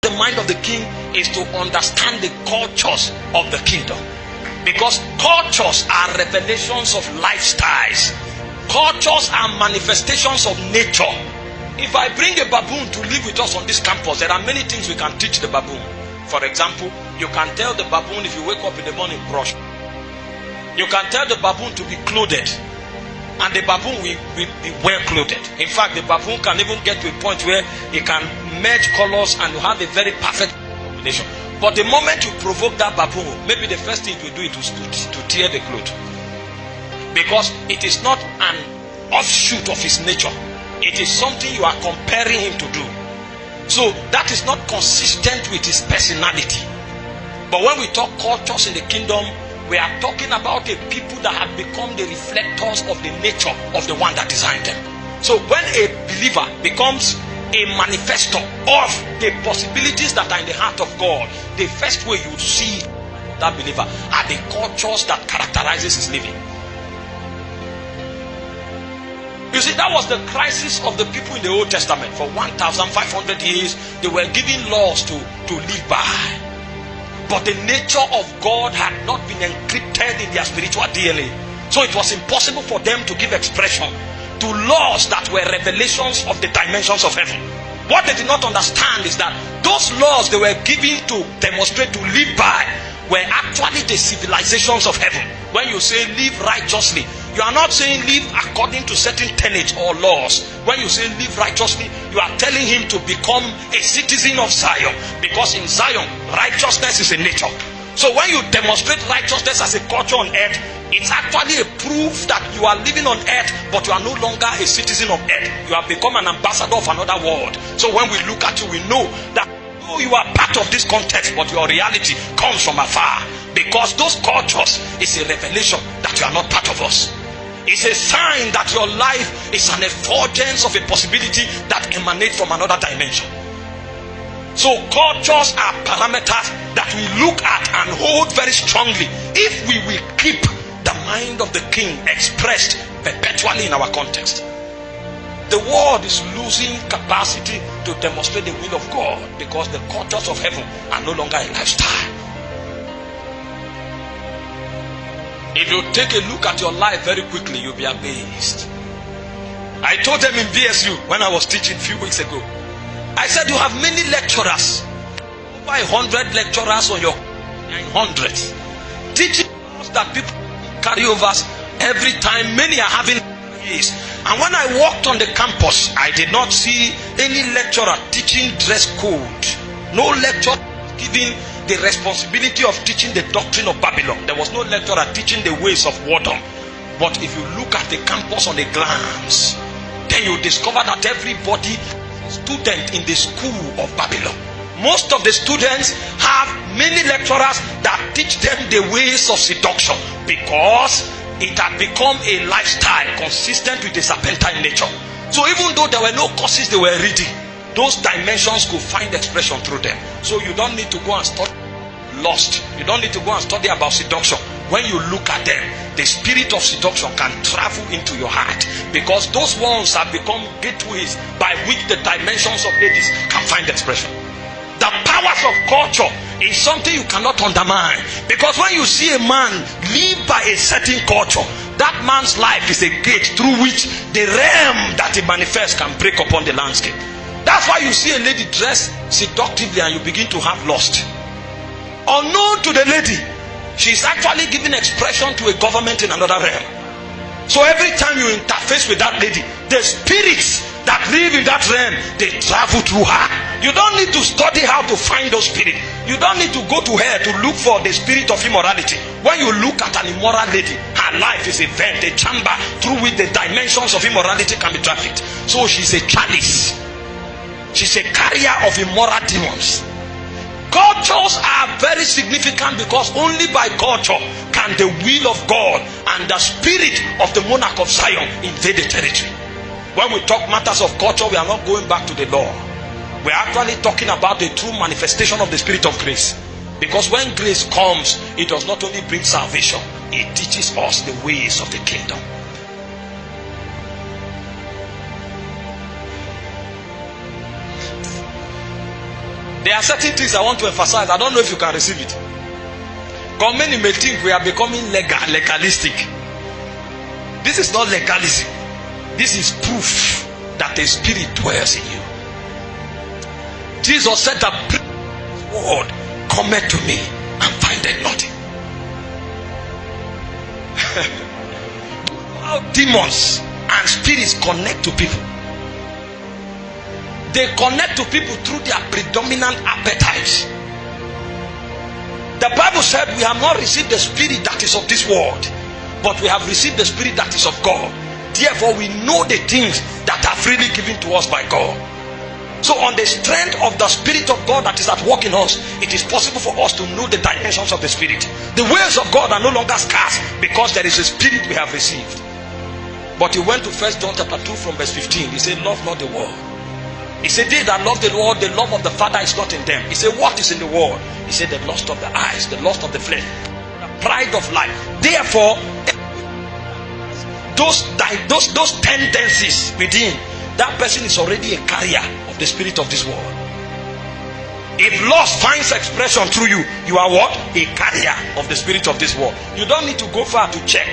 the mind of the king is to understand the cultures of the kingdom. Because cultures are revelations of lifestyles. Cultures are manifestations of nature. If I bring a baboon to live with us on this campus, there are many things we can teach the baboon. For example, you can tell the baboon if you wake up in the morning, brush. You can tell the baboon to be clothed, and the baboon will be well clothed. In fact, the baboon can even get to a point where it can merge colors and you have a very perfect combination. But the moment you provoke that baboon, maybe the first thing you do is to tear the cloth. Because it is not an offshoot of his nature. It is something you are comparing him to do. So that is not consistent with his personality. But when we talk cultures in the kingdom, we are talking about a people that have become the reflectors of the nature of the one that designed them. So when a believer becomes a manifestor of the possibilities that are in the heart of God, the first way you see that believer are the cultures that characterizes his living. You see, that was the crisis of the people in the Old Testament. For 1,500 years, they were given laws to live by. But the nature of God had not been encrypted in their spiritual DNA. So it was impossible for them to give expression to laws that were revelations of the dimensions of heaven. What they did not understand is that those laws they were given to demonstrate, to live by, were actually the civilizations of heaven. When you say live righteously, you are not saying live according to certain tenets or laws. When you say live righteously, you are telling him to become a citizen of Zion. Because in Zion, righteousness is a nature. So when you demonstrate righteousness as a culture on earth, it's actually a proof that you are living on earth, but you are no longer a citizen of earth. You have become an ambassador of another world. So when we look at you, we know that you are part of this context, but your reality comes from afar. Because those cultures is a revelation that you are not part of us. It's a sign that your life is an effulgence of a possibility that emanates from another dimension. So cultures are parameters that we look at and hold very strongly if we will keep the mind of the king expressed perpetually in our context. The world is losing capacity to demonstrate the will of God because the cultures of heaven are no longer a lifestyle. If you take a look at your life very quickly, you'll be amazed. I told them in VSU when I was teaching a few weeks ago, I said you have many lecturers, over 100 lecturers on your hundreds, teaching us that people carry overs every time. Many are having years. And when I walked on the campus, I did not see any lecturer teaching dress code. No lecturer giving the responsibility of teaching the doctrine of Babylon. There was no lecturer teaching the ways of Wardom. But if you look at the campus on a glance, then you discover that everybody is a student in the school of Babylon. Most of the students have many lecturers that teach them the ways of seduction because it had become a lifestyle consistent with the serpentine nature. So even though there were no courses they were reading, those dimensions could find expression through them. So you don't need to go and study lust. You don't need to go and study about seduction. When you look at them, the spirit of seduction can travel into your heart because those ones have become gateways by which the dimensions of Hades can find expression. The powers of culture is something you cannot undermine, because when you see a man live by a certain culture, that man's life is a gate through which the realm that he manifests can break upon the landscape. That's why you see a lady dressed seductively and you begin to have lust. Unknown to the lady, she's actually giving expression to a government in another realm. So every time you interface with that lady, the spirits that live in that realm, they travel through her. You don't need to study how to find those spirits. You don't need to go to her to look for the spirit of immorality. When you look at an immoral lady, her life is a vent, a chamber through which the dimensions of immorality can be trafficked. So she's a chalice. She's a carrier of immoral demons. Cultures are very significant because only by culture can the will of God and the spirit of the monarch of Zion invade the territory. When we talk matters of culture, we are not going back to the law. We are actually talking about the true manifestation of the spirit of grace. Because when grace comes, it does not only bring salvation, it teaches us the ways of the kingdom. There are certain things I want to emphasize. I don't know if you can receive it. Because many may think we are becoming legalistic. This is not legalism. This is proof that the Spirit dwells in you. Jesus said that word cometh to me and findeth nothing. How demons and spirits connect to people. They connect to people through their predominant appetites. The Bible said we have not received the spirit that is of this world, but we have received the spirit that is of God. Therefore we know the things that are freely given to us by God. So on the strength of the Spirit of God that is at work in us, it is possible for us to know the dimensions of the Spirit. The ways of God are no longer scarce because there is a Spirit we have received. But he went to 1 John chapter 2 from verse 15. He said, love not the world. He said, they that love the Lord, the love of the Father is not in them. He said, what is in the world? He said, the lust of the eyes, the lust of the flesh, the pride of life. Therefore, those tendencies within, that person is already a carrier of the spirit of this world. If lust finds expression through you, you are what? A carrier of the spirit of this world. You don't need to go far to check.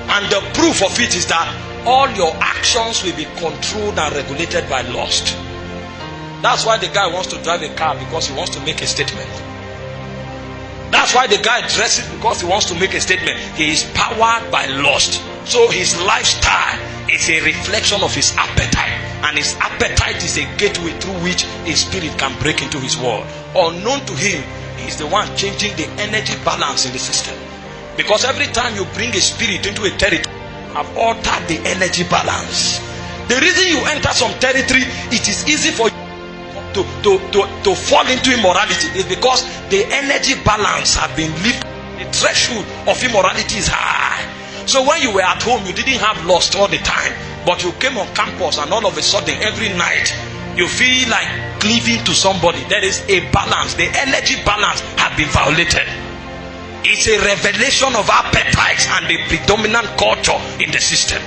And the proof of it is that all your actions will be controlled and regulated by lust. That's why the guy wants to drive a car, because he wants to make a statement. That's why the guy dresses, because he wants to make a statement. He is powered by lust. So his lifestyle is a reflection of his appetite. And his appetite is a gateway through which his spirit can break into his world. Unknown to him, he is the one changing the energy balance in the system. Because every time you bring a spirit into a territory, you have altered the energy balance. The reason you enter some territory, it is easy for you to fall into immorality is because the energy balance has been lifted. The threshold of immorality is high. So when you were at home, you didn't have lust all the time, but you came on campus and all of a sudden every night you feel like cleaving to somebody. There is a balance. The energy balance has been violated. It's a revelation of appetites and the predominant culture in the system.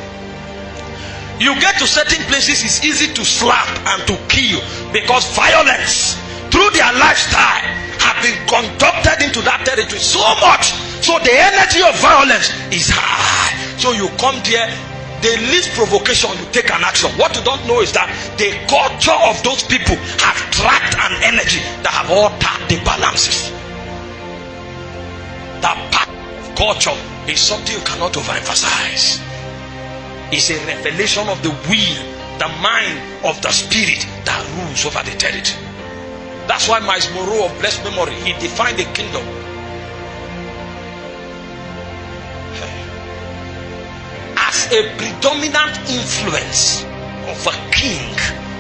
You get to certain places, it's easy to slap and to kill because violence through their lifestyle have been conducted into that territory so much, so the energy of violence is high. So you come there, the least provocation, you take an action. What you don't know is that the culture of those people have tracked an energy that have altered the balances. That part of culture is something you cannot overemphasize. It's a revelation of the will, the mind of the spirit that rules over the territory. That's why Miles Monroe of blessed memory, he defined the kingdom as a predominant influence of a king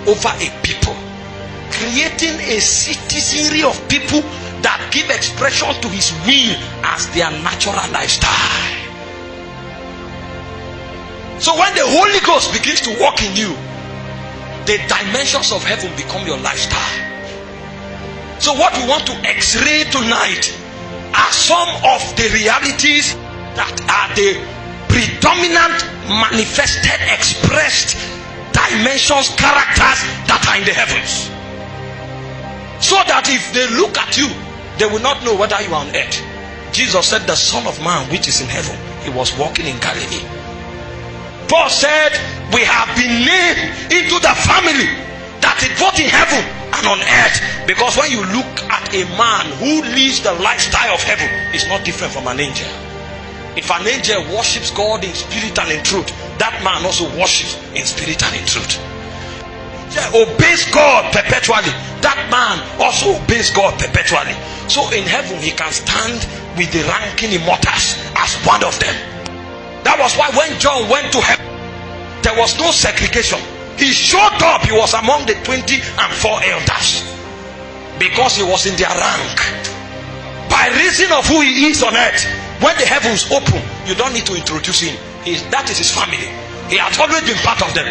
over a people, creating a citizenry of people that give expression to his will as their natural lifestyle. So when the Holy Ghost begins to work in you, the dimensions of heaven become your lifestyle. So what we want to x-ray tonight are some of the realities that are the predominant, manifested, expressed dimensions, characters that are in the heavens. So that if they look at you, they will not know whether you are on earth. Jesus said, the Son of Man which is in heaven, he was walking in Galilee. Paul said, we have been named into the family that is both in heaven and on earth. Because when you look at a man who lives the lifestyle of heaven, it's not different from an angel. If an angel worships God in spirit and in truth, that man also worships in spirit and in truth. Obeys God perpetually, that man also obeys God perpetually. So in heaven he can stand with the ranking immortals as one of them. That was why when John went to heaven, there was no segregation. He showed up, he was among the 24 elders because he was in their rank. By reason of who he is on earth, when the heavens open, you don't need to introduce him. That is his family. He has always been part of them.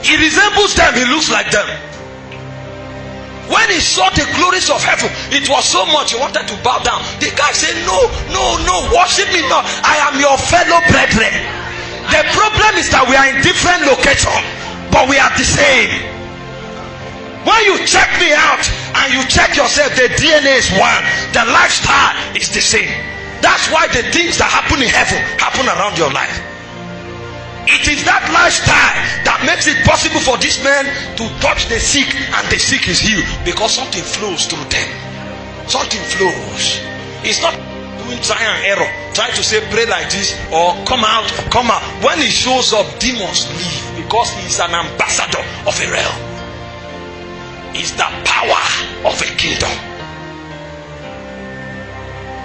He resembles them, he looks like them. When he saw the glories of heaven, it was so much he wanted to bow down. The guy said, no, worship me not. I am your fellow brethren. The problem is that we are in different locations. but we are the same. When you check me out and you check yourself, the DNA is one, the lifestyle is the same. That's why the things that happen in heaven happen around your life. It is that lifestyle that makes it possible for this man to touch the sick and the sick is healed, because something flows through them. Something flows. It's not doing try and error, try to say pray like this or come out. When he shows up, demons leave, because he is an ambassador of a realm. It's the power of a kingdom.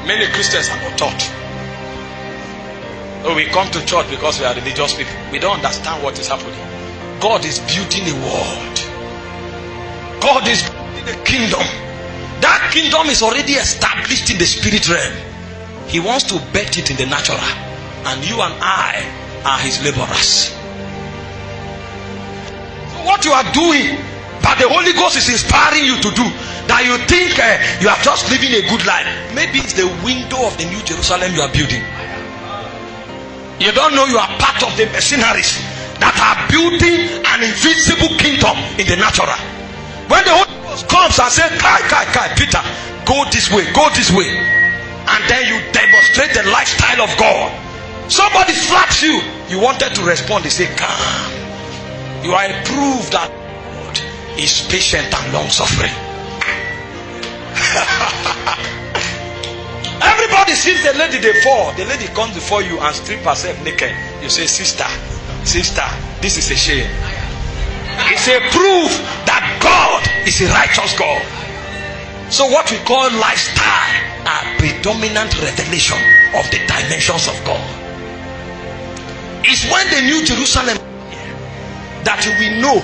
Many Christians are not taught. Oh, we come to church because we are religious people. We don't understand what is happening. God is building a world. God is building a kingdom. That kingdom is already established in the spirit realm. He wants to bet it in the natural. And you and I are his laborers. So what you are doing, but the Holy Ghost is inspiring you to do, that you think you are just living a good life. Maybe it's the window of the New Jerusalem you are building. You don't know you are part of the mercenaries that are building an invisible kingdom in the natural. When the Holy Ghost comes and says, Kai, Peter, go this way, and then you demonstrate the lifestyle of God. Somebody slaps you, you wanted to respond, they say, calm. You are a proof that God is patient and long suffering. Everybody sees the lady, they fall. The lady comes before you and strip herself naked. You say, sister, this is a shame. It's a proof that God is a righteous God. So what we call lifestyle are predominant revelation of the dimensions of God. It's when the New Jerusalem that you will know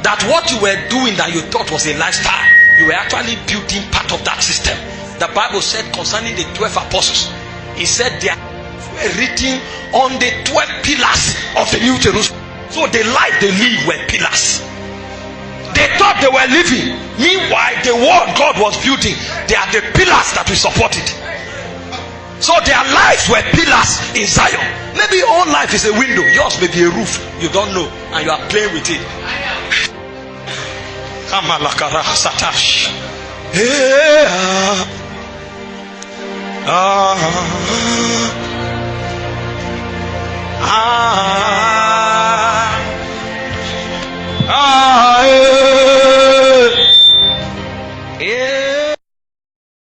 that what you were doing that you thought was a lifestyle, you were actually building part of that system. The Bible said concerning the 12 apostles, he said they were written on the 12 pillars of the New Jerusalem. So the life they live were pillars. They thought they were living. Meanwhile, the world God was building, they are the pillars that we supported. So their lives were pillars in Zion. Maybe your own life is a window, yours may be a roof. You don't know, and you are playing with it.